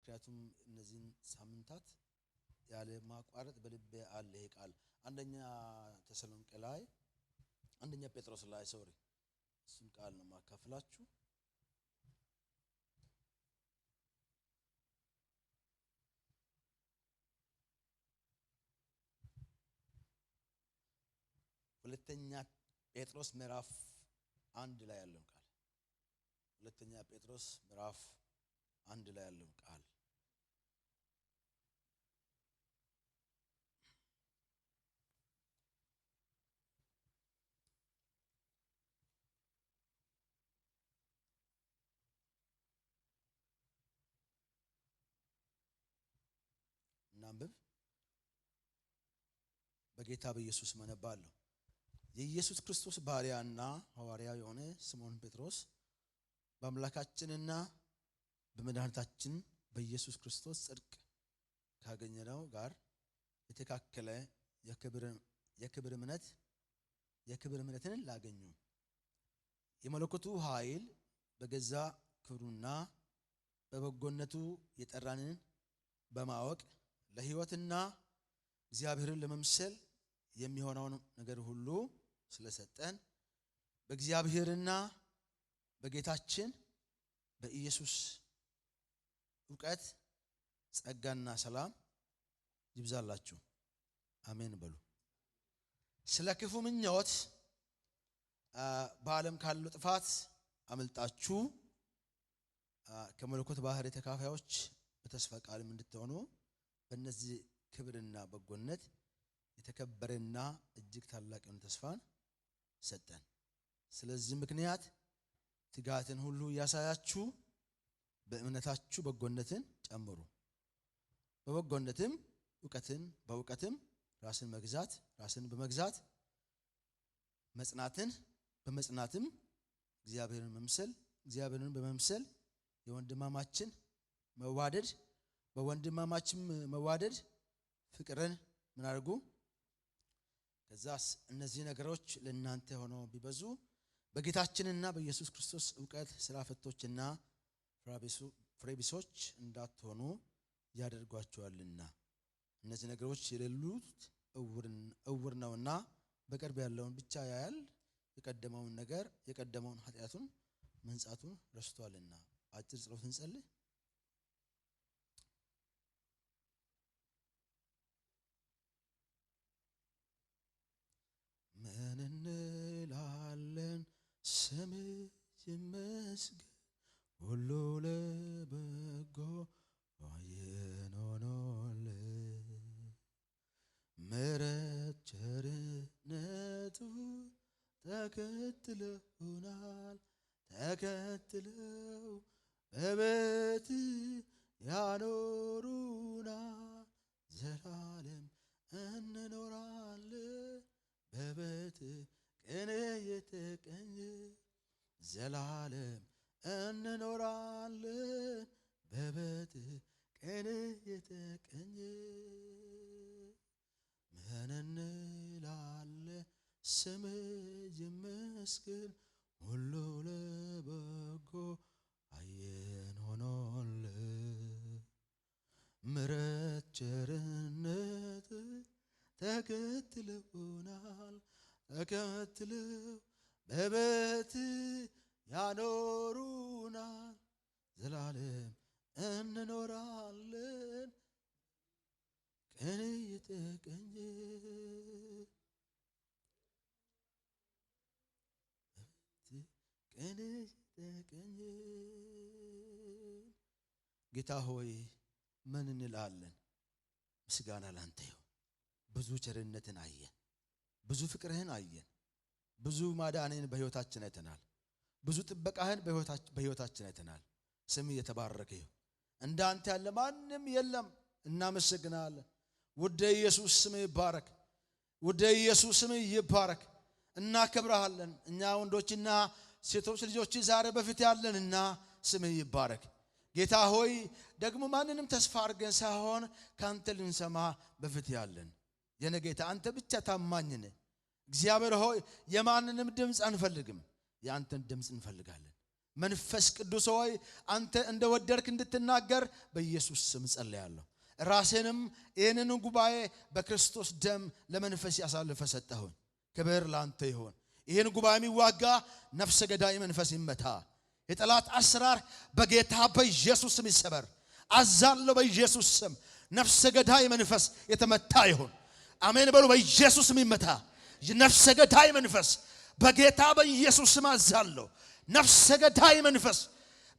ምክንያቱም እነዚህን ሳምንታት ያለ ማቋረጥ በልቤ አለ ይሄ ቃል አንደኛ ተሰሎንቄ ላይ አንደኛ ጴጥሮስ ላይ እሱን ቃል ነው ማካፈላችሁ ሁለተኛ ጴጥሮስ ምዕራፍ 1 ላይ ያለው ቃል ሁለተኛ ጴጥሮስ ምዕራፍ 1 ላይ ያለው ቃል እናንብብ በጌታ በኢየሱስ መነባለሁ የኢየሱስ ክርስቶስ ባሪያና ሐዋርያ የሆነ ስምዖን ጴጥሮስ በአምላካችንና በመድኃኒታችን በኢየሱስ ክርስቶስ ጽድቅ ካገኘነው ጋር የተካከለ የክብር እምነትን ላገኙ የመለኮቱ ኃይል በገዛ ክብሩና በበጎነቱ የጠራንን በማወቅ ለሕይወትና እግዚአብሔርን ለመምሰል የሚሆነውን ነገር ሁሉ ስለሰጠን በእግዚአብሔርና በጌታችን በኢየሱስ ዕውቀት ጸጋና ሰላም ይብዛላችሁ አሜን በሉ ስለ ክፉ ምኞት በዓለም ካለው ጥፋት አመልጣችሁ ከመለኮት ባህሪ ተካፋዮች በተስፋ ቃልም እንድትሆኑ በእነዚህ ክብርና በጎነት የተከበረና እጅግ ታላቅ የሆነ ተስፋን ሰጠን ስለዚህ ምክንያት ትጋትን ሁሉ ያሳያችሁ በእምነታችሁ በጎነትን ጨምሩ በበጎነትም ዕውቀትን በዕውቀትም ራስን በመግዛት መጽናትን በመጽናትም እግዚአብሔርን በመምሰል የወንድማማችን መዋደድ ፍቅርን ምን አድርጉ ከዛስ እነዚህ ነገሮች ለእናንተ ሆነው ቢበዙ በጌታችንና በኢየሱስ ክርስቶስ ዕውቀት ስራ ፈቶችና ፍሬቢሶች እንዳትሆኑ ያደርጓቸዋልና እነዚህ ነገሮች የሌሉት እውር ነውና በቅርብ ያለውን ብቻ ያያል የቀደመውን ኃጢአቱን መንጻቱን ረስቷልና አጭር ጸሎት እንጸልይ ምን እንላለን ስም ይመስገን ሁሉ ለበጎ ሆኖልን ምሕረት ቸርነቱ ተከትለው በቤት ያኖሩናል ዘላለም እንኖራለን በቤት ቅኔ የተቀኘ ዘላለም እንኖራለን በቤት ቅኔ የተቀኘ ምን እንላለን ስም ይመስገን ሁሉ ለበጎ አየን ሆኖልን ምሕረት ቸርነት ተከትለው በቤት ያኖሩናል ዘላለም እንኖራለን ቅኔ የተቀኘ ጌታ ሆይ ምን እንላለን ምስጋና ላንተ ይሁን ብዙ ቸርነትን አየን ብዙ ፍቅርህን አየን ብዙ ማዳንህን በሕይወታችን አይተናል ብዙ ጥበቃህን በሕይወታችን አይተናል ስም የተባረከ ይሁን እንዳንተ ያለ ማንም የለም እናመሰግናለን ውድ ኢየሱስ ስም ይባረክ ውድ ኢየሱስ ስም ይባረክ እናከብርሃለን እኛ ወንዶችና ሴቶች ልጆች ዛሬ በፊት ያለንና ስም ይባረክ ጌታ ሆይ ደግሞ ማንንም ተስፋ አድርገን ሳይሆን ካንተ ልንሰማ በፊት ያለን የኔ ጌታ አንተ ብቻ ታማኝ ነህ እግዚአብሔር ሆይ የማንንም ድምጽ አንፈልግም ያንተን ድምጽ እንፈልጋለን መንፈስ ቅዱስ ሆይ አንተ እንደወደድክ እንድትናገር በኢየሱስ ስም ጸልያለሁ። ራሴንም ይህንን ጉባኤ በክርስቶስ ደም ለመንፈስ ያሳልፈ ሰጠሁኝ። ክብር ላንተ ይሁን። ይህን ጉባኤ የሚዋጋ ነፍሰ ገዳይ መንፈስ ይመታ። የጠላት አሰራር በጌታ በኢየሱስ ስም ይሰበር። አዛለሁ በኢየሱስ ስም ነፍሰ ገዳይ መንፈስ የተመታ ይሁን። አሜን በሉ። በኢየሱስ ስም ይመታ። ነፍሰ ገዳይ መንፈስ በጌታ በኢየሱስ ስም አዛለሁ። ነፍሰ ገዳይ መንፈስ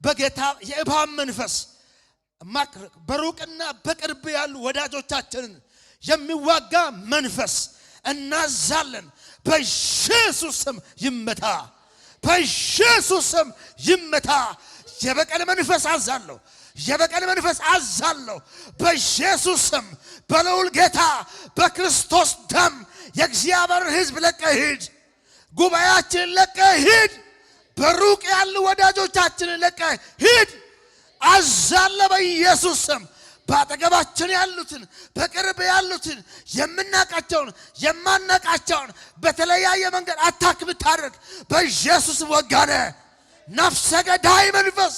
በጌታ የእባብ መንፈስ በሩቅና በቅርብ ያሉ ወዳጆቻችንን የሚዋጋ መንፈስ እናዛለን። በኢየሱስ ስም ይመታ። በኢየሱስ ስም ይመታ። የበቀል መንፈስ አዛለሁ። የበቀል መንፈስ አዛለሁ። በኢየሱስ ስም በልዑል ጌታ በክርስቶስ ደም የእግዚአብሔር ሕዝብ ለቀህ ሂድ። ጉባኤያችንን ለቀህ ሂድ። በሩቅ ያሉ ወዳጆቻችንን ለቀህ ሂድ። አዛለሁ በኢየሱስ ስም። በአጠገባችን ያሉትን በቅርብ ያሉትን የምናቃቸውን የማናቃቸውን በተለያየ መንገድ አታክ ብታደርግ በኢየሱስ ወጋነ። ነፍሰ ገዳይ መንፈስ፣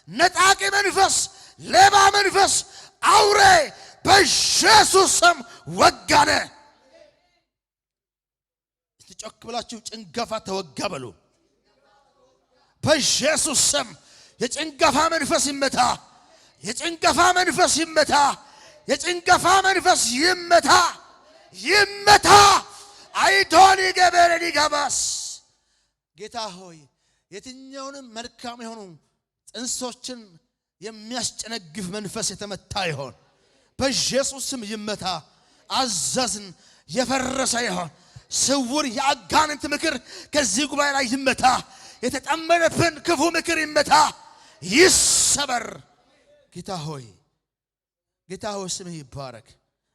ነጣቂ መንፈስ፣ ሌባ መንፈስ፣ አውሬ በኢየሱስ ስም ወጋነ። ጮክ ብላችሁ ጭንገፋ ተወጋ በሉ። በኢየሱስ ስም የጭንገፋ መንፈስ ይመታ። የጭንገፋ መንፈስ ይመታ። የጭንገፋ መንፈስ ይመታ። ይመታ። አይዶኒ ገበረኒ ጋባስ ጌታ ሆይ የትኛውንም መልካም የሆኑ ጽንሶችን የሚያስጨነግፍ መንፈስ የተመታ ይሆን በኢየሱስ ስም ይመታ። አዘዝን። የፈረሰ ይሆን ስውር የአጋንንት ምክር ከዚህ ጉባኤ ላይ ይመታ። የተጠመደብን ክፉ ምክር ይመታ፣ ይሰበር። ጌታ ሆይ ስምህ ይባረክ።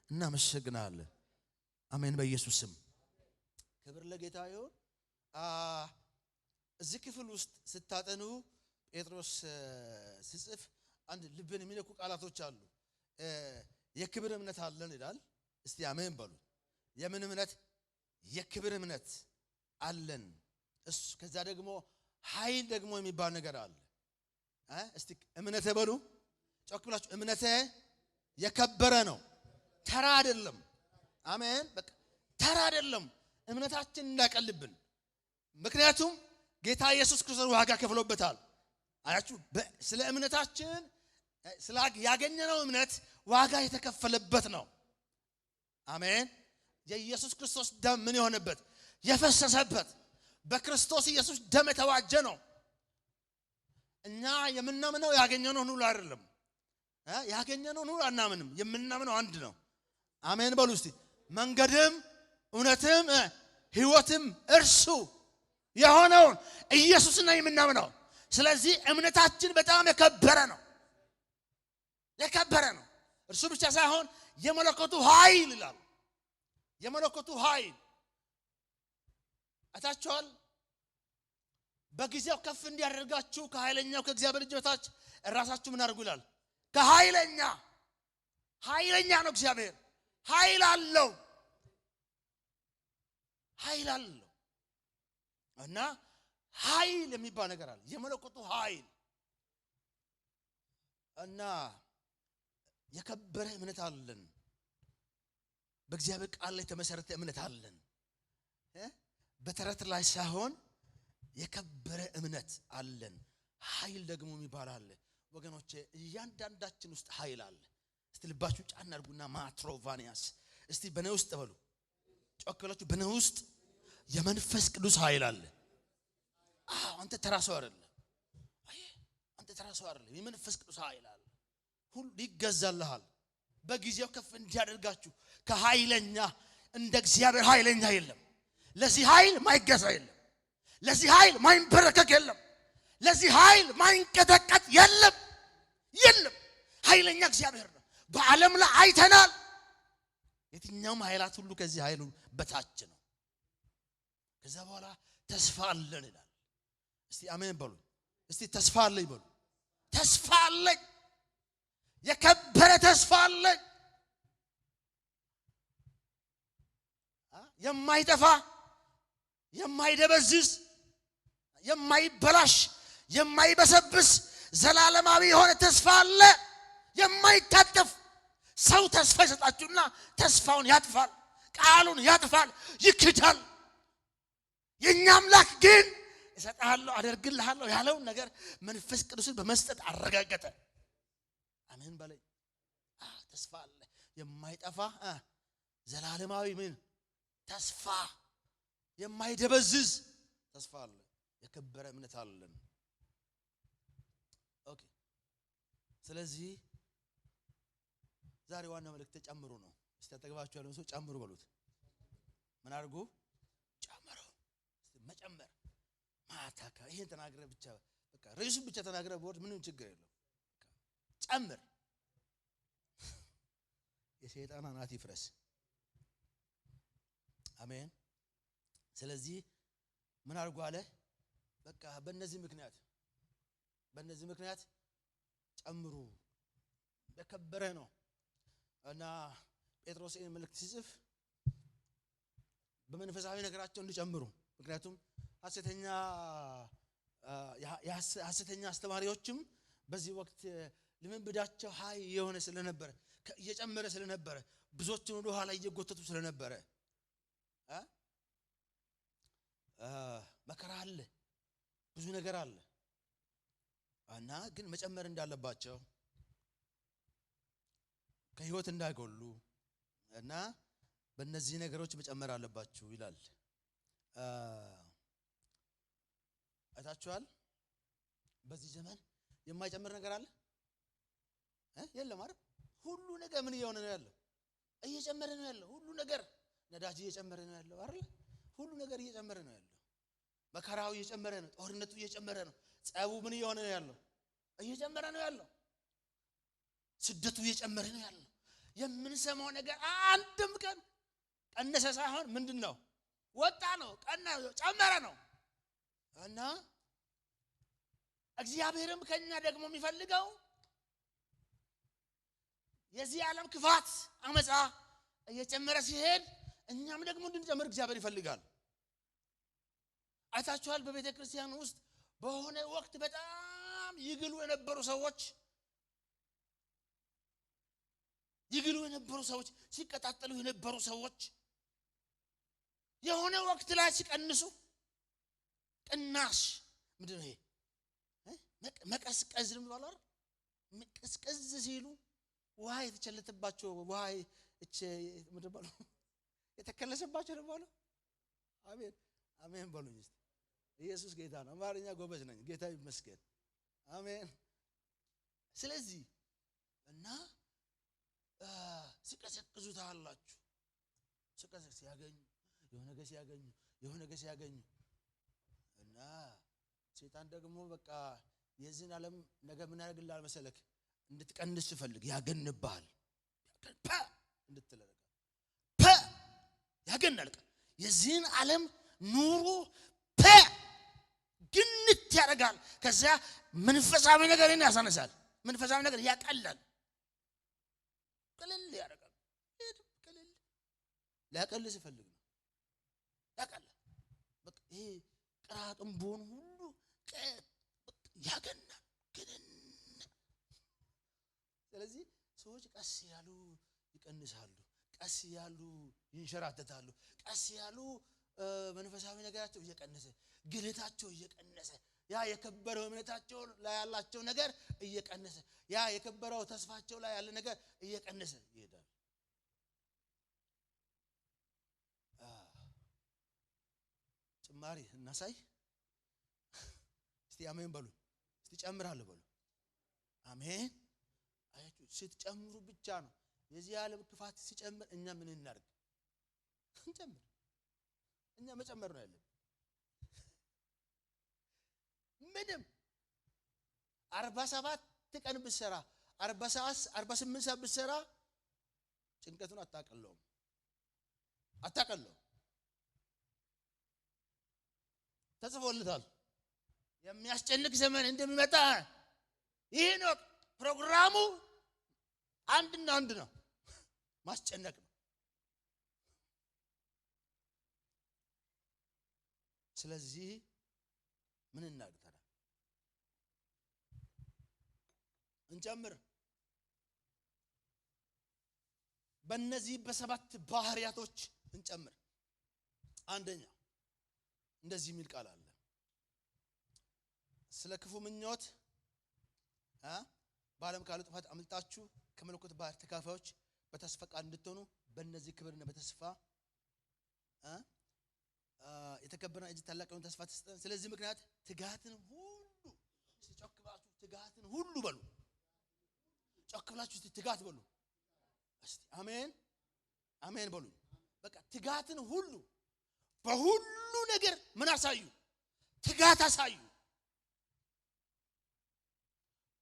እናመሰግናለን። አሜን። በኢየሱስ ስም ክብር ለጌታ ይሁን። እዚህ ክፍል ውስጥ ስታጠኑ ጴጥሮስ ሲጽፍ አንድ ልብን የሚነኩ ቃላቶች አሉ። የክብር እምነት አለን ይላል። እስቲ አሜን በሉ። የምን እምነት? የክብር እምነት አለን። እሱ ከዛ ደግሞ ኃይል ደግሞ የሚባል ነገር አለ። እስቲ እምነቴ በሉ ጮክ ብላችሁ። እምነቴ የከበረ ነው፣ ተራ አይደለም። አሜን። በቃ ተራ አይደለም። እምነታችን እንዳቀልብን። ምክንያቱም ጌታ ኢየሱስ ክርስቶስ ዋጋ ከፍሎበታል። አያችሁ፣ ስለ እምነታችን ያገኘነው እምነት ዋጋ የተከፈለበት ነው። አሜን። የኢየሱስ ክርስቶስ ደም ምን የሆነበት የፈሰሰበት በክርስቶስ ኢየሱስ ደም የተዋጀ ነው። እኛ የምናምነው ያገኘነው ሁሉ አይደለም። ያገኘነው ሁሉ አናምንም። የምናምነው አንድ ነው። አሜን በሉ እስቲ። መንገድም እውነትም ሕይወትም እርሱ የሆነውን ኢየሱስን ነው የምናምነው። ስለዚህ እምነታችን በጣም የከበረ ነው። የከበረ ነው። እርሱ ብቻ ሳይሆን የመለኮቱ ኃይል ይላል። የመለኮቱ ኃይል አታችኋል። በጊዜው ከፍ እንዲያደርጋችሁ ከኃይለኛው ከእግዚአብሔር እጅ በታች ራሳችሁ ምን አድርጉ ይላል። ከኃይለኛ ነው እግዚአብሔር። ኃይል አለው እና ኃይል የሚባል ነገር አለ። የመለኮቱ ኃይል እና የከበረ እምነት አለን። በእግዚአብሔር ቃል ላይ የተመሰረተ እምነት አለን። በተረት ላይ ሳይሆን የከበረ እምነት አለን። ኃይል ደግሞ የሚባል አለ። ወገኖቼ እያንዳንዳችን ውስጥ ኃይል አለ። እስቲ ልባችሁ ጫና አድርጉና ማትሮቫኒያስ እስቲ በኔ ውስጥ በሉ። ጮክ ብላችሁ በኔ ውስጥ የመንፈስ ቅዱስ ኃይል አለ። አንተ ተራ ሰው አይደለም። አንተ ተራ ሰው አይደለም። የመንፈስ ቅዱስ ኃይል አለ። ሁሉ ይገዛልሃል። በጊዜው ከፍ እንዲያደርጋችሁ ከኃይለኛ እንደ እግዚአብሔር ኃይለኛ የለም። ለዚህ ኃይል ማይገዛ የለም። ለዚህ ኃይል ማይንበረከክ የለም። ለዚህ ኃይል ማይንቀጠቀጥ የለም። ኃይለኛ እግዚአብሔር ነው። በዓለም ላይ አይተናል። የትኛውም ኃይላት ሁሉ ከዚህ ኃይሉ በታች ነው። ከዛ በኋላ ተስፋ አለን ይላል። እስቲ አሜን በሉ። እስቲ ተስፋ አለኝ በሉ። ተስፋ አለኝ። የከበረ ተስፋ አለኝ። የማይጠፋ የማይደበዝዝ የማይበላሽ የማይበሰብስ ዘላለማዊ የሆነ ተስፋ አለ። የማይታጠፍ ሰው ተስፋ ይሰጣችሁና ተስፋውን ያጥፋል፣ ቃሉን ያጥፋል፣ ይክዳል። የኛ አምላክ ግን እሰጥሃለሁ አደርግልሃለሁ ያለውን ነገር መንፈስ ቅዱስን በመስጠት አረጋገጠ። አሜን በለኝ። ተስፋ አለ፣ የማይጠፋ ዘላለማዊ ምን ተስፋ፣ የማይደበዝዝ ተስፋ አለ። የከበረ እምነት አለን። ኦኬ። ስለዚህ ዛሬ ዋና መልእክት ጨምሩ ነው። እስቲ አጠገባችሁ ያለውን ሰው ጨምሩ በሉት። ምን አድርጉ? ጨምሩ። መጨመር ማታካ ይሄን ተናግረ ብቻ በቃ ርዕሱን ብቻ ተናግረ ቦርድ ምንም ችግር የለው። ጨምር። የሰይጣን አናት ይፍረስ። አሜን። ስለዚህ ምን አድርጉ አለ? በቃ በእነዚህ ምክንያት ጨምሩ። በከበረ ነው እና ጴጥሮስ ይህን መልእክት ሲጽፍ በመንፈሳዊ ነገራቸው እንዲጨምሩ። ምክንያቱም ሐሰተኛ አስተማሪዎችም በዚህ ወቅት ልምምዳቸው ሀይ የሆነ ስለነበረ እየጨመረ ስለነበረ ብዙዎችን ወደ ኋላ እየጎተቱ ስለነበረ መከራ አለ፣ ብዙ ነገር አለ እና ግን መጨመር እንዳለባቸው ከህይወት እንዳይጎሉ እና በእነዚህ ነገሮች መጨመር አለባችሁ ይላል። አይታችኋል? በዚህ ዘመን የማይጨምር ነገር አለ የለም አይደል? ሁሉ ነገር ምን እየሆነ ነው ያለው? እየጨመረ ነው ያለው። ሁሉ ነገር ነዳጅ እየጨመረ ነው ያለው አይደል? ሁሉ ነገር እየጨመረ ነው ያለው። መከራው እየጨመረ ነው። ጦርነቱ እየጨመረ ነው። ጸቡ ምን እየሆነ ነው ያለው? እየጨመረ ነው ያለው። ስደቱ እየጨመረ ነው ያለው። የምንሰማው ነገር አንድም ቀን ቀነሰ ሳይሆን ምንድነው? ወጣ ነው፣ ጨመረ ነው። እና እግዚአብሔርም ከኛ ደግሞ የሚፈልገው የዚህ ዓለም ክፋት፣ አመጻ እየጨመረ ሲሄድ እኛም ደግሞ እንድንጨምር እግዚአብሔር ይፈልጋል። አይታችኋል? በቤተ ክርስቲያን ውስጥ በሆነ ወቅት በጣም ይግሉ የነበሩ ሰዎች ሲቀጣጠሉ የነበሩ ሰዎች የሆነ ወቅት ላይ ሲቀንሱ፣ ቅናሽ ምንድነው ይሄ? መቀዝቀዝ ነው የሚባለው። መቀዝቀዝ ሲሉ ውሃ የተቸለተባቸው ውሃ ምንድነው የተከለሰባቸው ነው የሚባለው። አሜን አሜን በሉኝ እስቲ። ኢየሱስ ጌታ ነው። አማርኛ ጎበዝ ነኝ፣ ጌታ ይመስገን። አሜን። ስለዚህ እና ሲቀዘቅዙ ታላችሁ። ሲቀዘቅዝ ሲያገኙ የሆነ ነገር ሲያገኙ እና ሰይጣን ደግሞ በቃ የዚህን ዓለም ነገር ምን ያደርግልሃል መሰለክ? እንድትቀንስ ይፈልግ ያገንብሃል። እንድትለረጋ ያገናል። የዚህን ዓለም ኑሮ ግንት ያደርጋል። ከዛ መንፈሳዊ ነገርን ያሳነሳል። መንፈሳዊ ነገር ያቀላል፣ ቀለል ያደርጋል። ሊያቀልስ ይፈልግ ነው ያቀላል። በቃ ይሄ ቅራቅንቦን ሁሉ ያገናል። ስለዚህ ሰዎች ቀስ ያሉ ይቀንሳሉ፣ ቀስ ያሉ ይንሸራተታሉ፣ ቀስ ያሉ መንፈሳዊ ነገራቸው እየቀነሰ፣ ግልታቸው እየቀነሰ፣ ያ የከበረው እምነታቸው ላይ ያላቸው ነገር እየቀነሰ፣ ያ የከበረው ተስፋቸው ላይ ያለ ነገር እየቀነሰ ይሄዳል። ጭማሪ እናሳይ እስቲ። አሜን በሉ እስቲ። ጨምራለሁ በሉ። አሜን። አያችሁ፣ ስትጨምሩ ብቻ ነው የዚህ ዓለም ክፋት ሲጨምር እኛ ምን እናርግ? እንጨምር። እኛ መጨመር ነው ያለን። ምንም 47 ቀን ብትሰራ 48 ሰዓት ብትሰራ ጭንቀቱን አታቀለውም። ተጽፎልታል የሚያስጨንቅ ዘመን እንደሚመጣ። ይሄ ነው ፕሮግራሙ። አንድና አንድ ነው፣ ማስጨነቅ ነው። ስለዚህ ምን እናድርግ ታዲያ? እንጨምር። በእነዚህ በሰባት ባህሪያቶች እንጨምር። አንደኛ እንደዚህ የሚል ቃል አለ። ስለ ክፉ ምኞት በዓለም ካለው ጥፋት አምልጣችሁ ከመለኮት ባህር ተካፋዮች በተስፋ ቃል እንድትሆኑ በእነዚህ ክብርና በተስፋ የተከበረና እጅግ ታላቅ የሆነ ተስፋ ተሰጠን። ስለዚህ ምክንያት ትጋትን ሁሉ ጮክ ብላችሁ ትጋትን ሁሉ በሉ። ጮክ ብላችሁ ትጋት በሉ እስቲ። አሜን አሜን በሉ። በቃ ትጋትን ሁሉ በሁሉ ነገር ምን አሳዩ? ትጋት አሳዩ።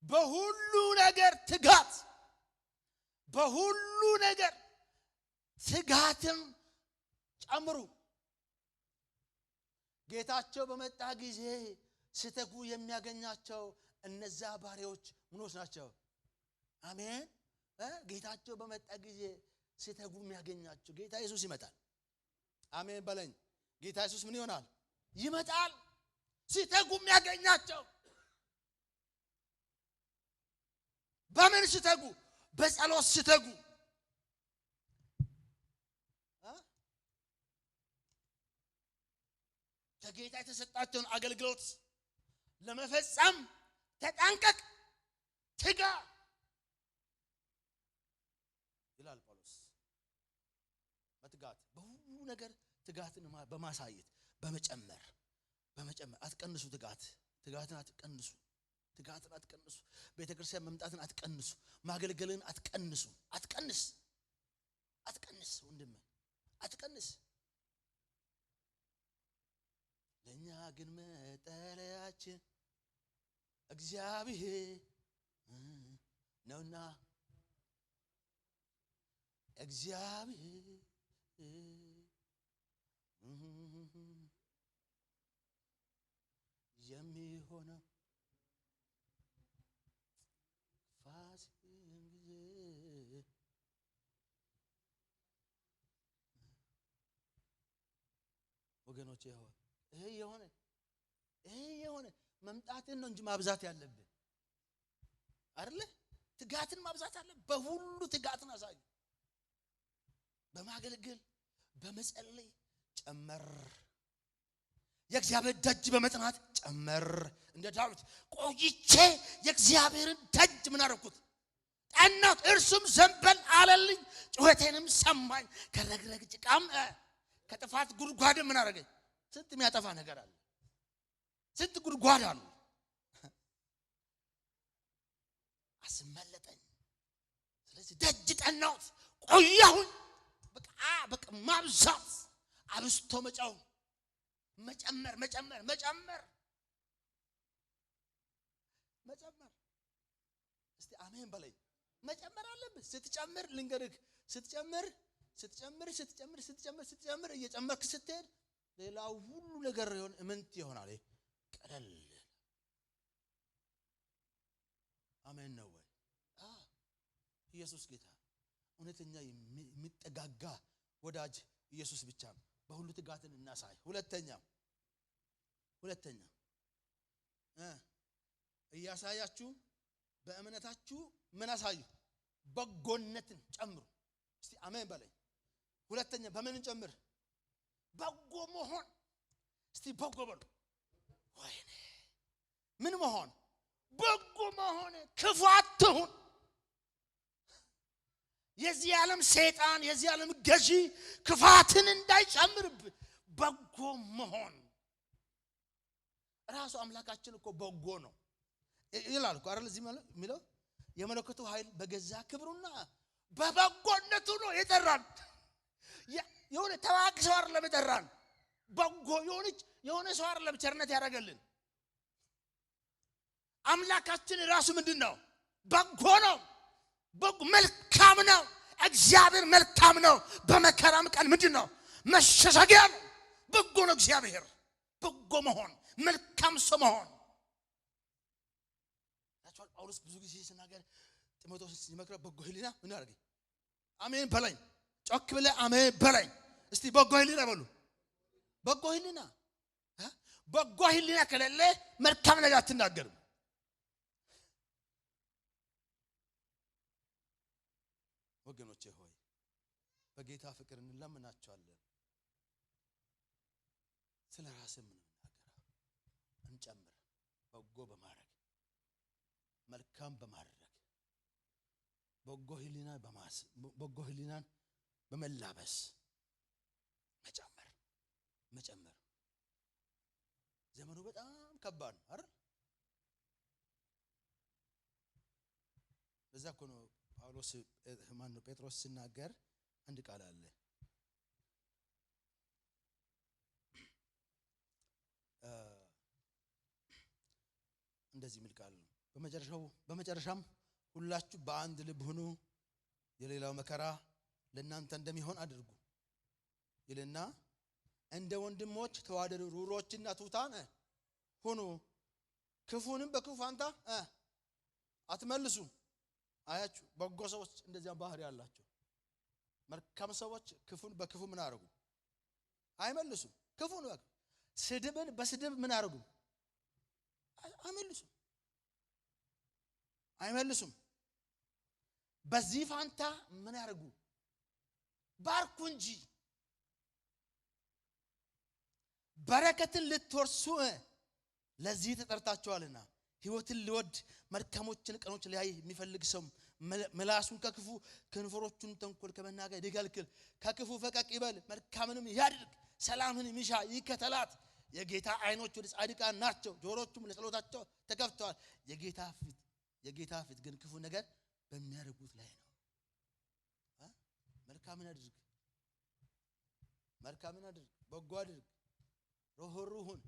በሁሉ ነገር ትጋት፣ በሁሉ ነገር ትጋትን ጨምሩ። ጌታቸው በመጣ ጊዜ ሲተጉ የሚያገኛቸው እነዛ ባሪያዎች ምኖች ናቸው? አሜን። ጌታቸው በመጣ ጊዜ ሲተጉ የሚያገኛቸው ጌታ ኢየሱስ ይመጣል። አሜን በለኝ። ጌታ ኢየሱስ ምን ይሆናል? ይመጣል። ሲተጉ የሚያገኛቸው በምን ሲተጉ? በጸሎት ሲተጉ። ከጌታ የተሰጣቸውን አገልግሎት ለመፈጸም ተጠንቀቅ፣ ትጋ ይላል ጳውሎስ። በትጋት በሁሉ ነገር ትጋትን በማሳየት በመጨመር አትቀንሱ። ትጋትን አትቀንሱ። ትጋትን አትቀንሱ። ቤተክርስቲያን መምጣትን አትቀንሱ። ማገልገልን አትቀንሱ። አትቀንስ ወንድሜ አትቀንስ። ለኛ ግን መጠለያችን እግዚአብሔር ነውና እግዚአብሔር የሚሆነው ፋሲካን ጊዜ ወገኖቼ ይሄ የሆነ መምጣትን ነው እንጂ ማብዛት ያለብን አይደለ? ትጋትን ማብዛት አለ። በሁሉ ትጋትን አሳዩ። በማገልገል በመጸለይ ጨመር። የእግዚአብሔር ደጅ በመጥናት ጨመር። እንደ ዳዊት ቆይቼ የእግዚአብሔርን ደጅ ምን አደረኩት? ጠናሁት፣ እርሱም ዘንበል አለልኝ፣ ጩኸቴንም ሰማኝ። ከረግረግ ጭቃም ከጥፋት ጉድጓድ ምን አደረገኝ? ስንት የሚያጠፋ ነገር አለ። ስንት ጉድጓድ አለ። አስመለጠኝ። ስለዚህ ደጅ ጠናሁት፣ ቆያሁኝ። በቃ ማብዛት፣ አብስቶ መጫው፣ መጨመር። እስቲ አሜን በለኝ። መጨመር አለብህ። ስትጨምር ልንገርህ፣ ስትጨምር እየጨመርክ ስትሄድ ሌላው ሁሉ ነገር እምንት ይሆናል፣ ቀለል። አሜን ነው ወይ? ኢየሱስ ጌታ። እውነተኛ የሚጠጋጋ ወዳጅ ኢየሱስ ብቻ ነው። በሁሉ ትጋትን እናሳይ። ሁለተኛ እያሳያችሁ በእምነታችሁ ምን አሳዩ? በጎነትን ጨምሩ። እስቲ አሜን በለኝ። ሁለተኛ በምን ጨምር? በጎ መሆን። እስቲ በጎ በሉ። ወይኔ ምን መሆን? በጎ መሆን። ክፉ አትሁን። የዚህ ዓለም ሰይጣን የዚህ ዓለም ገዢ ክፋትን እንዳይጨምርብህ በጎ መሆን። ራሱ አምላካችን እኮ በጎ ነው ይላል እኮ አይደል? እዚህ ማለት የሚለው የመለኮቱ ኃይል በገዛ ክብሩና በበጎነቱ ነው የጠራን። የሆነ ተዋቂ ሰው አይደለም የጠራን። በጎ የሆነ ሰው አይደለም ቸርነት ያደረገልን። አምላካችን ራሱ ምንድነው? በጎ ነው። በጎ መልካም ነው። እግዚአብሔር መልካም ነው። በመከራም ቀን ምንድነው? መሸሸጊያ ነው። በጎ ነው እግዚአብሔር። በጎ መሆን፣ መልካም ሰው መሆን። ጳውሎስ ብዙ ጊዜ ሲናገር ጢሞቴዎስ ሲመክረው በጎ ህሊና ምን አደረገ? አሜን በለኝ። ጮክ ብለህ አሜን በለኝ እስቲ። በጎ ህሊና በሉ። በጎ ህሊና ከሌለ መልካም ነገር አትናገርም። ወገኖቼ ሆይ በጌታ ፍቅር እንለምናቸዋለን። ስለ ራስህ ምን እናገራ እንጨምር። በጎ በማድረግ መልካም በማድረግ በጎ ህሊናን በመላበስ መጨመር። ዘመኑ በጣም ከባድ ነው አይደል? ለዛ እኮ ነው ጴጥሮስ ሲናገር አንድ ቃል አለ። እንደዚህ የሚል ቃል ነው። በመጨረሻም ሁላችሁ በአንድ ልብ ሁኑ፣ የሌላው መከራ ለእናንተ እንደሚሆን አድርጉ ይልና እንደ ወንድሞች ተዋደዱ፣ ሩሮችና ትሑታን ሁኑ፣ ክፉንም በክፉ ፋንታ አትመልሱ። አያችሁ፣ በጎ ሰዎች እንደዚያ ባህሪ ያላቸው መልካም ሰዎች ክፉን በክፉ ምን አደረጉ? አይመልሱም። ክፉን ስድብን በስድብ ምን አደረጉ? አይመልሱም። በዚህ ፋንታ ምን ያደርጉ? ባርኩ እንጂ በረከትን ልትወርሱ ለዚህ ተጠርታችኋልና። ሕይወትን ሊወድ መልካሞችን ቀኖች ላይ የሚፈልግ ሰው ምላሱን ከክፉ ከንፈሮቹን ተንኮል ከመናገር ይከልክል። ከክፉ ፈቀቅ ይበል፣ መልካምንም ያድርግ፣ ሰላምን የሚሻ ይከተላት። የጌታ ዓይኖች ወደ ጻድቃን ናቸው፣ ጆሮቹም ለጸሎታቸው ተከፍተዋል። የጌታ ፊት ግን ክፉ ነገር በሚያደርጉት ላይ ነው። መልካምን አድርግ፣ በጎ አድርግ፣ ሩህሩህ ሁን፣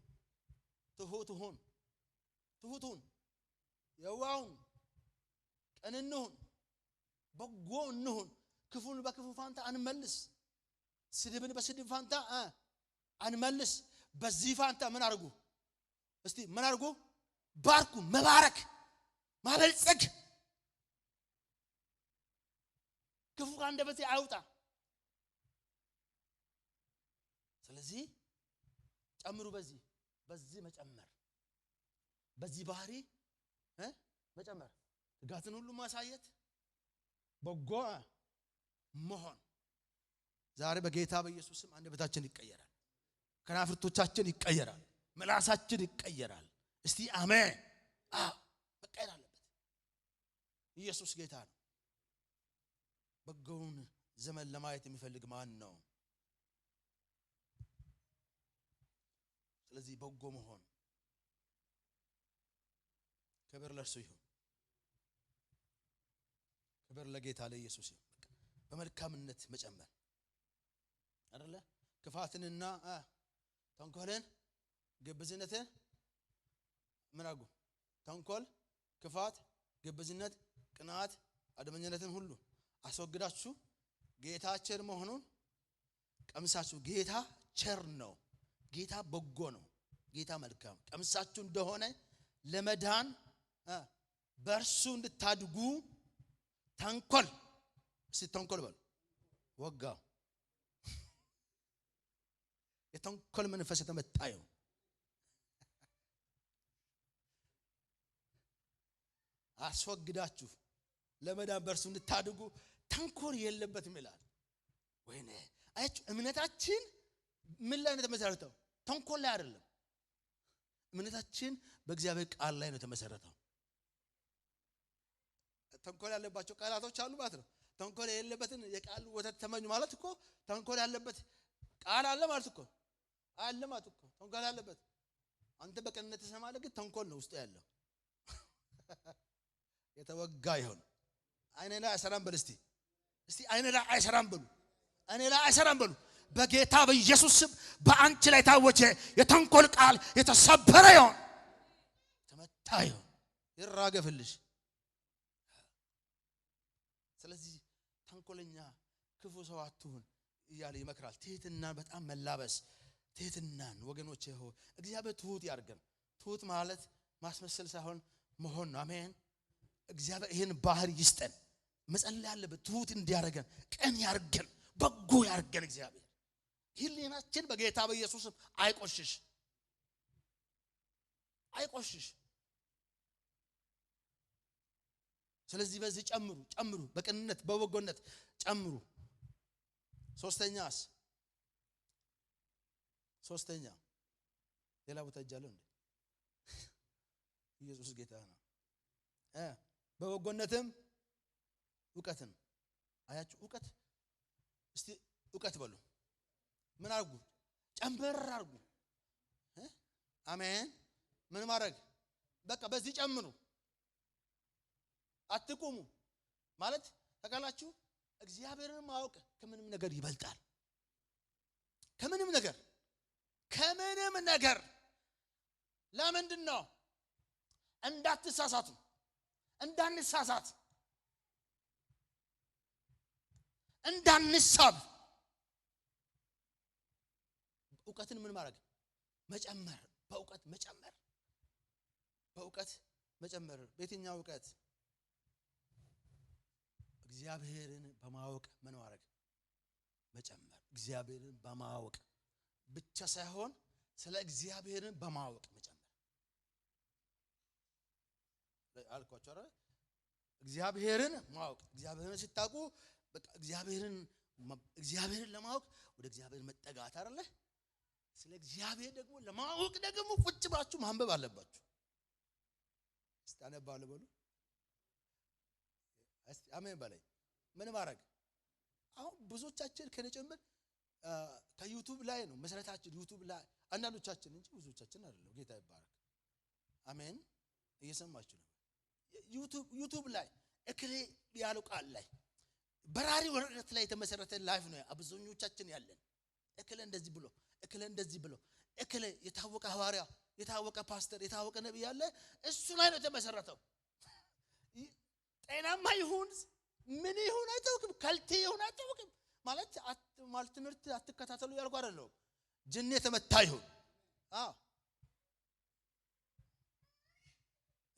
ትሁት ሁን፣ የዋህ ሁን፣ ቅን እንሁን፣ በጎ እንሁን። ክፉን በክፉ ፋንታ አንመልስ፣ ስድብን በስድብ ፋንታ አንመልስ። በዚህ ፋንታ ምን አድርጉ? እስቲ ምን አድርጉ? ባርኩ። መባረክ ማበልጸግ። ክፉ ከአንደበቴ አይውጣ። ስለዚህ ጨምሩ። በዚህ መጨመር፣ በዚህ ባህሪ መጨመር፣ ትጋትን ሁሉ ማሳየት፣ በጎ መሆን። ዛሬ በጌታ በኢየሱስ ስም አንደበታችን ይቀየራል፣ ከናፍርቶቻችን ይቀየራል፣ ምላሳችን ይቀየራል። እስቲ አሜን። መቀየር አለበት። ኢየሱስ ጌታ ነው። በጎውን ዘመን ለማየት የሚፈልግ ማን ነው? ስለዚህ በጎ መሆን፣ ክብር ለእርሱ ይሁን፣ ክብር ለጌታ ለኢየሱስ ይሁን። በመልካምነት መጨመር አይደለ? ክፋትንና ተንኮልን፣ ግብዝነትን ምን አድርጉ? ተንኮል፣ ክፋት፣ ግብዝነት፣ ቅናት፣ አድመኝነትን ሁሉ አስወግዳችሁ ጌታ ቸር መሆኑን ቀምሳችሁ። ጌታ ቸር ነው፣ ጌታ በጎ ነው፣ ጌታ መልካም ቀምሳችሁ እንደሆነ ለመዳን በእርሱ እንድታድጉ ተንኮል በሉ ወጋው። የተንኮል መንፈስ የተመታዩ አስወግዳችሁ ለመዳን በእርሱ እንድታድጉ ተንኮል የለበትም ይላል። ወይኔ አያችሁ፣ እምነታችን ምን ላይ ነው የተመሰረተው? ተንኮል ላይ አይደለም። እምነታችን በእግዚአብሔር ቃል ላይ ነው የተመሰረተው። ተንኮል ያለባቸው ቃላቶች አሉ ማለት ነው። ተንኮል የሌለበትን የቃል ወተት ተመኙ ማለት እኮ ተንኮል ያለበት ቃል አለ ማለት እኮ አለ ማለት እኮ ተንኮል ያለበት። አንተ በቀንነት ተሰማለ፣ ግን ተንኮል ነው ውስጥ ያለው። የተወጋ ይሁን። አይኔ ላይ አይሰራም በል። እስቲ አይኔ ላይ አይሰራም በሉ። እኔ ላይ አይሰራም በሉ። በጌታ በኢየሱስ ስም በአንቺ ላይ ታወጀ የተንኮል ቃል የተሰበረ ይሁን፣ ተመታ ይሁን፣ ይራገፍልሽ። ስለዚህ ተንኮለኛ ክፉ ሰው አትሁን እያለ ይመክራል። ትህትናን በጣም መላበስ፣ ትህትናን ወገኖቼ ሆይ እግዚአብሔር ትሁት ያርገን። ትሁት ማለት ማስመሰል ሳይሆን መሆን ነው። አሜን። እግዚአብሔር ይሄን ባህር ይስጠን። መጸለይ ያለበት ትሁት እንዲያርገን፣ ቀን ያርገን፣ በጎ ያርገን። እግዚአብሔር ህሊናችን በጌታ በኢየሱስ አይቆሽሽ። ስለዚህ በዚህ ጨምሩ በቅንነት በበጎነት ጨምሩ ሶስተኛ ሌላ ቦታ እጃለሁ እንዴ ኢየሱስ ጌታ ነው በበጎነትም ዕውቀትን አያችሁ ዕውቀት እስቲ ዕውቀት በሉ ምን አርጉ ጨምበር አርጉ አሜን ምን ማድረግ በቃ በዚህ ጨምሩ አትቁሙ ማለት ተቃላችሁ እግዚአብሔርን ማወቅ ከምንም ነገር ይበልጣል ከምንም ነገር ለምንድነው እንዳትሳሳቱ እንዳንሳሳት እንዳንሳብ ዕውቀትን ምን ማድረግ መጨመር በዕውቀት መጨመር በየትኛው ዕውቀት እግዚአብሔርን በማወቅ ምን ማድረግ መጨመር እግዚአብሔርን በማወቅ ብቻ ሳይሆን ስለ እግዚአብሔርን በማወቅ መጨመር አልኳችሁ አይደል እግዚአብሔርን ማወቅ እግዚአብሔርን ሲታቁ በቃ እግዚአብሔርን ለማወቅ ወደ እግዚአብሔር መጠጋት አይደለ ስለ እግዚአብሔር ደግሞ ለማወቅ ደግሞ ቁጭ ብላችሁ ማንበብ አለባችሁ እስታነባለ በሉ እስቲ አሜን በላይ ምን ማድረግ አሁን ብዙዎቻችን ከነጨምር ከዩቲዩብ ላይ ነው መሰረታችን ዩቲዩብ ላይ አንዳንዶቻችን እንጂ ብዙዎቻችን አይደለም ጌታ ይባረክ አሜን እየሰማችሁ ነው ዩቲዩብ ላይ እክሌ ያለው ቃል ላይ በራሪ ወረቀት ላይ የተመሰረተ ላይፍ ነው አብዛኞቻችን ያለን እክሌ እንደዚህ ብሎ እክሌ የታወቀ ሐዋርያ የታወቀ ፓስተር የታወቀ ነብይ ያለ እሱ ላይ ነው የተመሰረተው ጤናማ ይሁን ምን ይሁን አይተውክም ካልቴ ይሁን አይተውክም ማለት ትምህርት አትከታተሉ ያልኩ አይደለም ጅን የተመታ ይሁን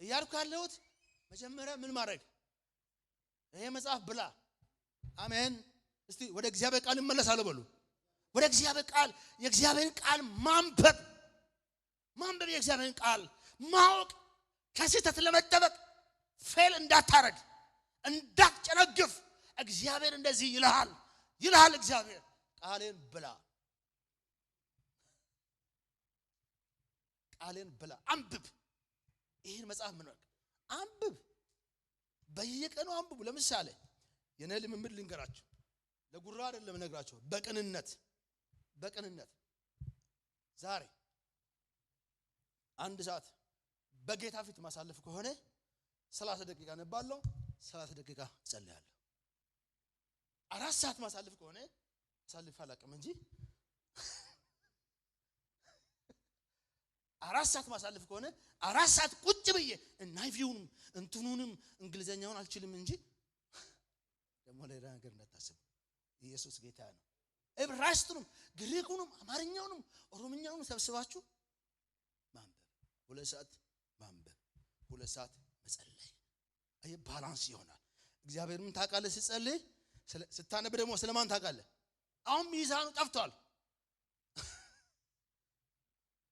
ያልኩ ያለሁት መጀመሪያ ምን ማድረግ ይሄ መጽሐፍ ብላ አሜን እስቲ ወደ እግዚአብሔር ቃል እንመለሳለን በሉ ወደ እግዚአብሔር ቃል የእግዚአብሔርን ቃል ማንበብ የእግዚአብሔርን ቃል ማወቅ ከስህተት ለመጠበቅ ፌል እንዳታረግ እንዳትጨነግፍ እግዚአብሔር እንደዚህ ይልሃል እግዚአብሔር ቃሌን ብላ አንብብ ይሄን መጽሐፍ ምን አንብብ በየቀኑ አንብቡ ለምሳሌ የኔ ልምምድ ልንገራችሁ ለጉራ አይደለም ነግራችሁ በቅንነት ዛሬ አንድ ሰዓት በጌታ ፊት ማሳለፍ ከሆነ 30 ደቂቃ ነባለው 30 ደቂቃ ጸልያለሁ 4 ሰዓት ማሳለፍ ከሆነ ሳልፍ አላቀም እንጂ 4 ሰዓት ማሳለፍ ከሆነ 4 ሰዓት ቁጭ ብዬ እናይቪውንም እንትኑንም እንግሊዘኛውን አልችልም እንጂ ደሞ ሌላ ነገር እንዳታስቡ ኢየሱስ ጌታ ነው ዕብራይስጡንም ግሪኩንም አማርኛውንም ኦሮምኛውንም ሰብስባችሁ ማንበብ 2 ሰዓት ማንበብ 2 ሰዓት መጸለይ አይ ባላንስ ይሆናል እግዚአብሔርን ታቃለ ሲጸልይ ስታነብ ደግሞ ስለማን ታቃለ አሁን ሚዛኑ ጠፍቷል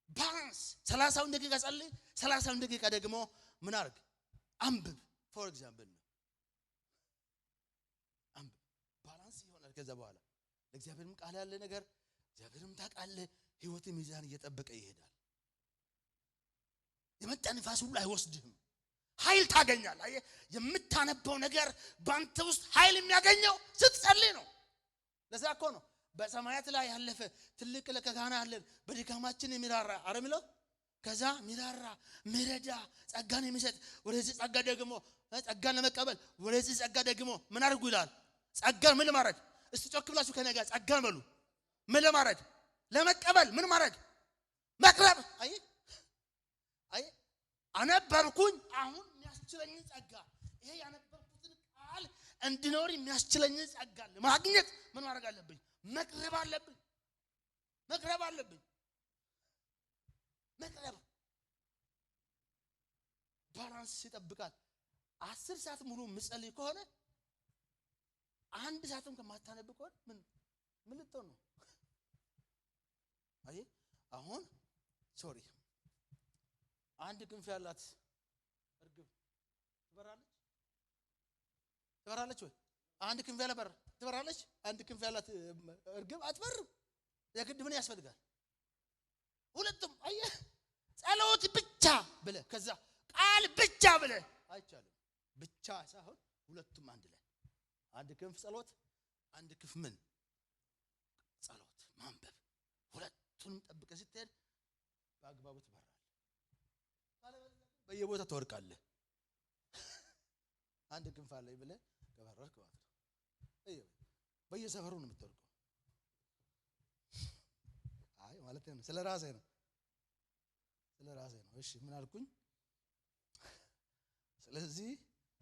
ባላንስ 30 ደቂቃ ጸልይ 30 ደቂቃ ደግሞ ምን አርግ አንብብ ፎር ኤግዛምፕል አንብብ ባላንስ ይሆናል ከዛ በኋላ ለእግዚአብሔርም ቃል ያለ ነገር እግዚአብሔርም ታቃለ ህይወት ሚዛን እየጠበቀ ይሄዳል የመጣ ንፋስ ሁሉ አይወስድህም ኃይል ታገኛለህ የምታነበው ነገር ባንተ ውስጥ ኃይል የሚያገኘው ስትጸልይ ነው ለዛ እኮ ነው በሰማያት ላይ ያለፈ ትልቅ ለከካና ያለን በድካማችን የሚራራ አረምለው ከዛ ሚራራ ምረዳ ጸጋን የሚሰጥ ወደዚህ ጸጋ ደግሞ ጸጋን ለመቀበል ወደዚህ ጸጋ ደግሞ ምን አድርጉ ይላል ጸጋን ምን ማድረግ እስቲ ጮክ ብላችሁ ከነጋ ጸጋን በሉ ምን ለማድረግ ለመቀበል ምን ማድረግ መቅረብ አይ አነበብኩኝ አሁን የሚያስችለኝ ጸጋ ይሄ ያነበብኩትን ቃል እንድኖር የሚያስችለኝ ጸጋ ለማግኘት ምን ማድረግ አለብኝ መቅረብ አለብኝ ባላንስ ይጠብቃል 10 ሰዓት ሙሉ ምጸልይ ከሆነ 1 ሰዓትም ከማታነብ ከሆነ ምን ልትሆን ነው አይ አሁን ሶሪ አንድ ክንፍ ያላት እርግብ ትበራለች ትበራለች ወይ? አንድ ክንፍ ያለ በር ትበራለች? አንድ ክንፍ ያላት እርግብ አትበርም። የግድ ምን ያስፈልጋል? ሁለቱም። አየህ ጸሎት ብቻ ብለህ ከዛ ቃል ብቻ ብለህ አይቻልም። ብቻ ሳይሆን ሁለቱም አንድ ላይ አንድ ክንፍ ጸሎት፣ አንድ ክንፍ ምን ጸሎት ማንበብ። ሁለቱንም ጠብቀህ ስትሄድ በአግባቡ ትበራለህ። በየቦታው ትወርቃለህ። አንድ ክንፍ አለኝ ብለህ ከበረርክ ማለት ነው። በየሰፈሩ ነው የምትወርቀው። አይ ማለት ነው ስለራሴ ነው። እሺ ምን አልኩኝ? ስለዚህ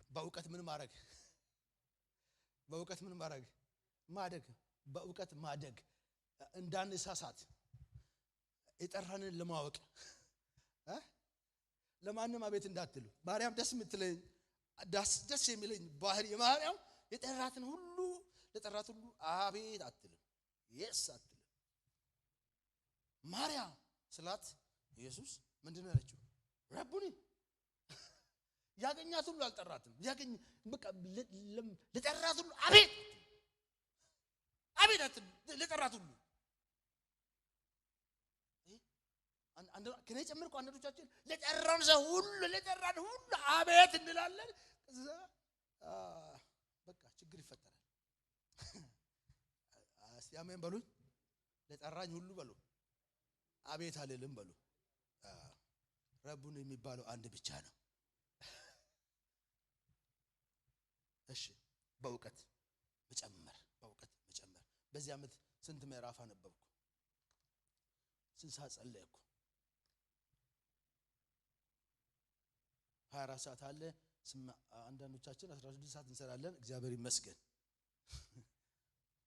በእውቀት ምን ማድረግ ማደግ በእውቀት ማደግ እንዳንሳሳት የጠራንን ለማወቅ ለማንም አቤት እንዳትሉ። ማርያም ደስ የሚለኝ ባህሪ የማርያም የጠራትን ሁሉ ለጠራት ሁሉ አቤት አትልም፣ የስ አትልም። ማርያም ስላት ኢየሱስ ምንድን ነው ያለችው? ረቡኒ ያገኛት ሁሉ አልጠራትም። ያገኝ በቃ ለጠራት ሁሉ አቤት ለጠራት ሁሉ አንድ ከኔ ጨምርኩ አንዶቻችን ለጠራን ሰው ሁሉ አቤት እንላለን። ከዛ በቃ ችግር ይፈጠራል። እስቲ አሜን በሉኝ። ለጠራኝ ሁሉ በሉ አቤት አልልም በሉ። ረቡን የሚባለው አንድ ብቻ ነው። እሺ በእውቀት መጨመር። በዚህ ዓመት ስንት ምዕራፍ አነበብኩ? ስንት ሰዓት ጸለይኩ? 24 ሰዓት አለ። አንዳንዶቻችን 16 ሰዓት እንሰራለን። እግዚአብሔር ይመስገን።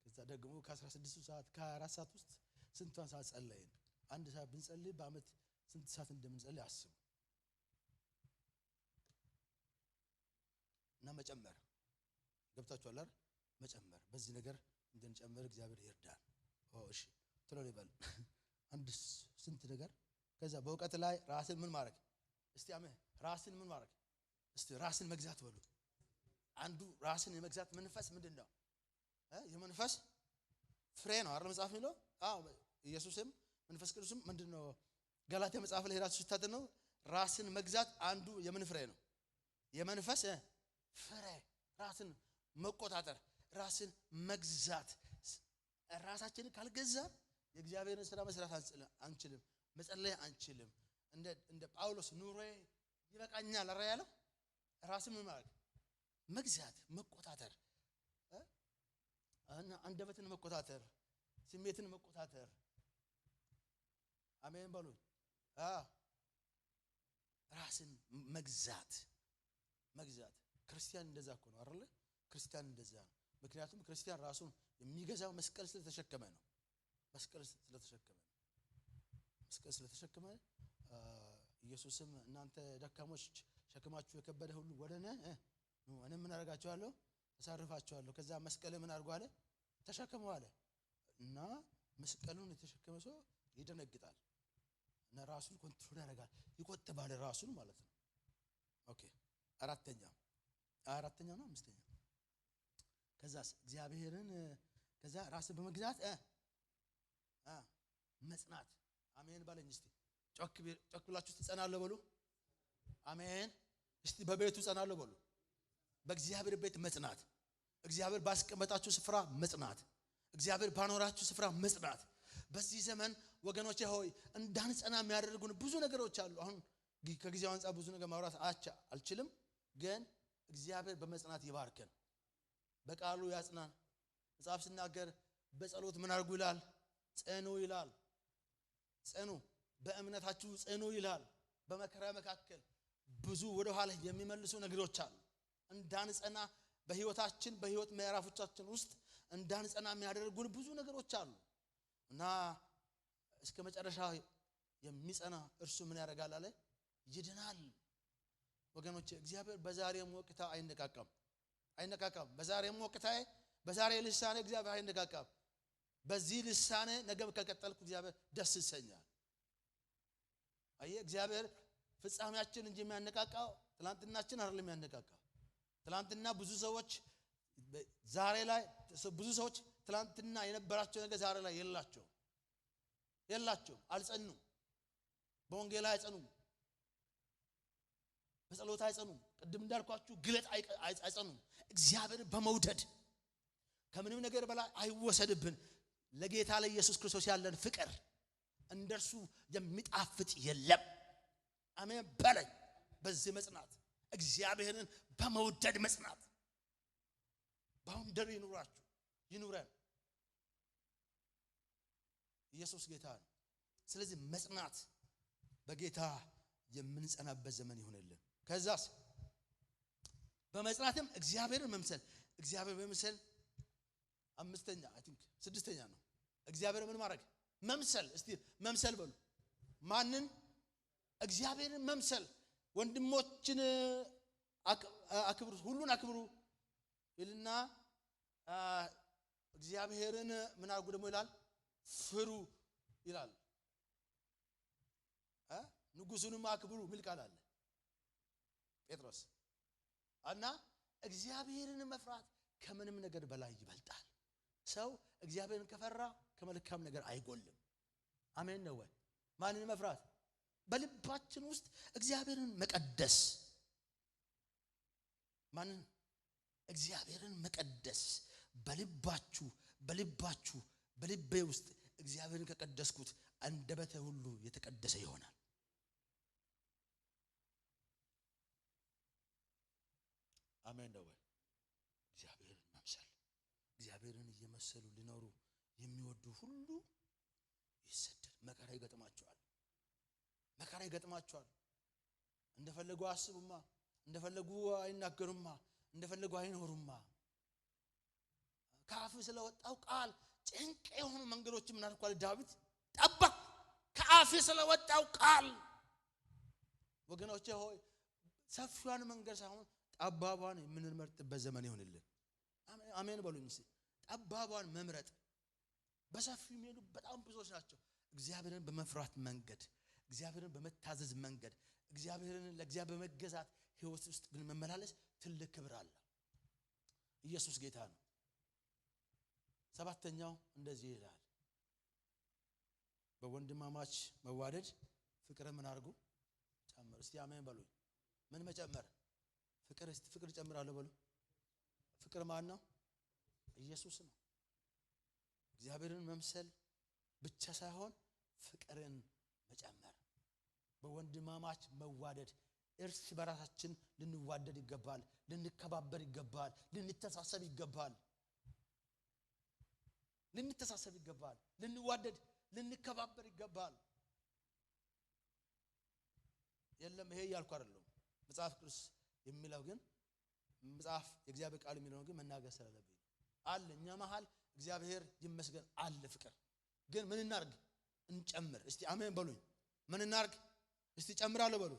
ከዛ ደግሞ ከ16 ሰዓት ከ24 ሰዓት ውስጥ ስንቷን ሰዓት ጸለይን? አንድ ሰዓት ብንጸልይ በአመት ስንት ሰዓት እንደምንጸልይ አስቡ። እና መጨመር ገብታችኋል አይደል? መጨመር በዚህ ነገር እንድንጨምር እግዚአብሔር ይርዳል። እሺ ቶሎ ይበል። አንድ ስንት ነገር ከዛ በእውቀት ላይ ራስን ምን ማድረግ? እስቲ አሜን። ራስን ምን ማድረግ? እስቲ ራስን መግዛት በሉ። አንዱ ራስን የመግዛት መንፈስ ምንድነው? የመንፈስ ፍሬ ነው አይደል መጽሐፍ የሚለው? አዎ ኢየሱስም መንፈስ ቅዱስም ምንድነው? ገላትያ መጽሐፍ ላይ ራሱ ስታጠኑ ነው ራስን መግዛት አንዱ የምን ፍሬ ነው? የመንፈስ ፍሬ። ራስን መቆጣጠር፣ ራስን መግዛት። ራሳችንን ካልገዛን የእግዚአብሔርን ስራ መስራት አንችልም፣ መጸለይ አንችልም። እንደ ጳውሎስ ኑሮዬ ይበቃኛል አረ ያለው ራስን ምን ማለት መግዛት፣ መቆጣጠር፣ አንደበትን መቆጣጠር፣ ስሜትን መቆጣጠር። አሜን በሉ። ራስን መግዛት ክርስቲያን እንደዛ እኮ ነው አይደል? ክርስቲያን እንደዛ ነው። ምክንያቱም ክርስቲያን ራሱን የሚገዛው መስቀል ስለተሸከመ ነው። መስቀል ስለተሸከመ ኢየሱስም እናንተ ደካሞች ሸክማችሁ የከበደ ሁሉ ወደኔ ኑ እኔ ምን አደርጋችኋለሁ? አሳርፋችኋለሁ። ከዛ መስቀል ምን አድርጎ አለ? ተሸከመው አለ። እና መስቀሉን የተሸከመ ሰው ይደነግጣል እና ራሱን ኮንትሮል ያደርጋል፣ ይቆጥባል ራሱን ማለት ነው። ኦኬ አራተኛው ነው አምስተኛው። ከዛስ እግዚአብሔርን ከዛ ራስን በመግዛት መጽናት። አሜን ባለኝ እስቲ ጮክ ብላችሁ ትጸናለሁ በሉ። አሜን። እስቲ በቤቱ ጸናለሁ በሉ። በእግዚአብሔር ቤት መጽናት፣ እግዚአብሔር ባስቀመጣችሁ ስፍራ መጽናት፣ እግዚአብሔር ባኖራችሁ ስፍራ መጽናት። በዚህ ዘመን ወገኖቼ ሆይ እንዳንጸና የሚያደርጉን ብዙ ነገሮች አሉ። አሁን ከጊዜው አንፃር ብዙ ነገር ማውራት አልችልም፣ ግን እግዚአብሔር በመጽናት ይባርከን፣ በቃሉ ያጽናን። መጽሐፍ ሲናገር በጸሎት ምን አድርጉ ይላል? ጽኑ ይላል። ጽኑ፣ በእምነታችሁ ጽኑ ይላል። በመከራ መካከል ብዙ ወደ ኋላ የሚመልሱ ነገሮች አሉ። እንዳንጸና በህይወታችን በህይወት ምዕራፎቻችን ውስጥ እንዳንጸና የሚያደርጉን ብዙ ነገሮች አሉ እና እስከ መጨረሻ የሚጸና እርሱ ምን ያደርጋል አለ? ይድናል። ወገኖቼ እግዚአብሔር በዛሬም ወቅታ አይነቃቃም። በዛሬም ወቅታ በዛሬ ልሳኔ እግዚአብሔር አይነቃቃም። በዚህ ልሳኔ ነገም ከቀጠልኩ እግዚአብሔር ደስ ይሰኛል። አየ እግዚአብሔር ፍጻሜያችን እንጂ የሚያነቃቃው ትላንትናችን አይደለም የሚያነቃቃው። ትላንትና ብዙ ሰዎች ዛሬ ላይ ብዙ ሰዎች ትላንትና የነበራቸው ነገር ዛሬ ላይ የላቸው አልጸኑም። በወንጌል አይጸኑም፣ በጸሎት አይጸኑም፣ ቅድም እንዳልኳችሁ ግለት አይጸኑም። እግዚአብሔር በመውደድ ከምንም ነገር በላይ አይወሰድብን። ለጌታ ለኢየሱስ ክርስቶስ ያለን ፍቅር እንደርሱ የሚጣፍጥ የለም። አሜን በለኝ። በዚህ መጽናት እግዚአብሔርን በመውደድ መጽናት ባውንደሪ ይኑረን። ኢየሱስ ጌታ ነው። ስለዚህ መጽናት በጌታ የምንጸናበት ዘመን ይሆንልን። ከዛስ በመጽናትም እግዚአብሔርን መምሰል። እግዚአብሔር በመምሰል አምስተኛ ስድስተኛ ነው። እግዚአብሔር ምን ማድረግ? መምሰል። እስቲ መምሰል በሉ። ማንን? እግዚአብሔርን መምሰል። ወንድሞችን አክብሩ፣ ሁሉን አክብሩ ይልና እግዚአብሔርን ምን አድርጉ ደግሞ ይላል? ፍሩ ይላል። ንጉሱንም አክብሩ ሚል ቃል አለ ጴጥሮስ። እና እግዚአብሔርን መፍራት ከምንም ነገር በላይ ይበልጣል። ሰው እግዚአብሔርን ከፈራ ከመልካም ነገር አይጎልም። አሜን ነው ወይ? ማንን መፍራት? በልባችን ውስጥ እግዚአብሔርን መቀደስ። ማንን? እግዚአብሔርን መቀደስ። በልቤ ውስጥ እግዚአብሔርን ከቀደስኩት አንደበቴ ሁሉ የተቀደሰ ይሆናል። አሜን ነው ወይ? እግዚአብሔርን መምሰል። እግዚአብሔርን እየመሰሉ ሊኖሩ የሚወዱ ሁሉ ይሰደድ መከራ ይገጥማቸዋል። እንደፈለጉ አስቡማ፣ እንደፈለጉ አይናገሩማ፣ እንደፈለጉ አይኖሩማ። ከአፍ ስለወጣው ቃል ጭንቅ የሆኑ መንገዶች ምን አልኳል ዳዊት? ጠበቅ ከአፍ ስለወጣው ቃል። ወገኖቼ ሆይ ሰፊዋን መንገድ ሳይሆን ጠባቧን የምንመርጥበት ዘመን ይሆንልን። አሜን በሉኝ። ጠባቧን መምረጥ። በሰፊው የሚሄዱ በጣም ብዙዎች ናቸው። እግዚአብሔርን በመፍራት መንገድ፣ እግዚአብሔርን በመታዘዝ መንገድ፣ ለእግዚአብሔር በመገዛት ህይወት ውስጥ ግን መመላለስ ትልቅ ክብር አለ። ኢየሱስ ጌታ ነው። ሰባተኛው እንደዚህ ይላል፣ በወንድማማች መዋደድ ፍቅር ምን አድርጉ? ጨምሩ። እስቲ አሜን በሉኝ። ምን መጨመር? ፍቅር ጨምራለሁ በሉ። ፍቅር ማን ነው? ኢየሱስ ነው። እግዚአብሔርን መምሰል ብቻ ሳይሆን ፍቅርን መጨመር። በወንድማማች መዋደድ እርስ በራሳችን ልንዋደድ ይገባል፣ ልንከባበር ይገባል፣ ልንተሳሰብ ይገባል፣ ልንዋደድ ልንከባበር ይገባል። የለም ይሄ ያልኩ አይደለም። መጽሐፍ ቅዱስ የሚለው ግን መጽሐፍ የእግዚአብሔር ቃል የሚለው ግን መናገር ስለለብኝ አለ። እኛ መሃል እግዚአብሔር ይመስገን አለ ፍቅር። ግን ምን እናርግ? እንጨምር። እስቲ አሜን በሉኝ። ምን እናርግ? እስቲ ጨምራለሁ በሉ።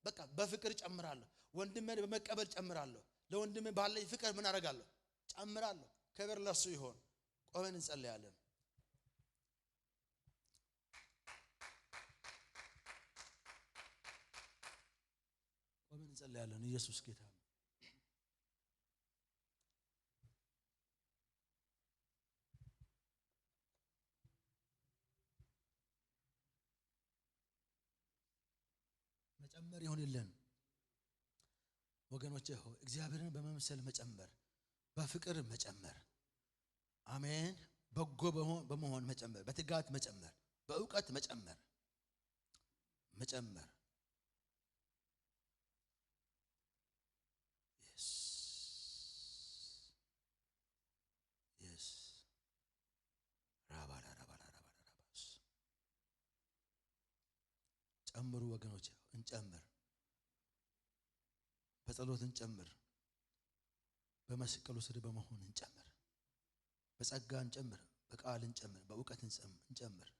በቃ በፍቅር ጨምራለሁ። ወንድሜን በመቀበል ጨምራለሁ። ለወንድሜ ባለኝ ፍቅር ምን አደርጋለሁ? ጨምራለሁ። ክብር ለሱ ይሁን። ቆመን እንጸልያለን። ኢየሱስ ጌታ ነው። መጨመር ይሆንልን ወገኖቼ ሆይ፣ እግዚአብሔርን በመምሰል መጨመር፣ በፍቅር መጨመር። አሜን። በጎ በመሆን መጨመር፣ በትጋት መጨመር፣ በእውቀት መጨመር። ጨምሩ ወገኖቼ፣ እንጨምር። በጸሎት እንጨምር፣ በመስቀሉ ስር በመሆን እንጨምር፣ በጸጋ እንጨምር፣ በቃል እንጨምር፣ በእውቀት እንጨምር።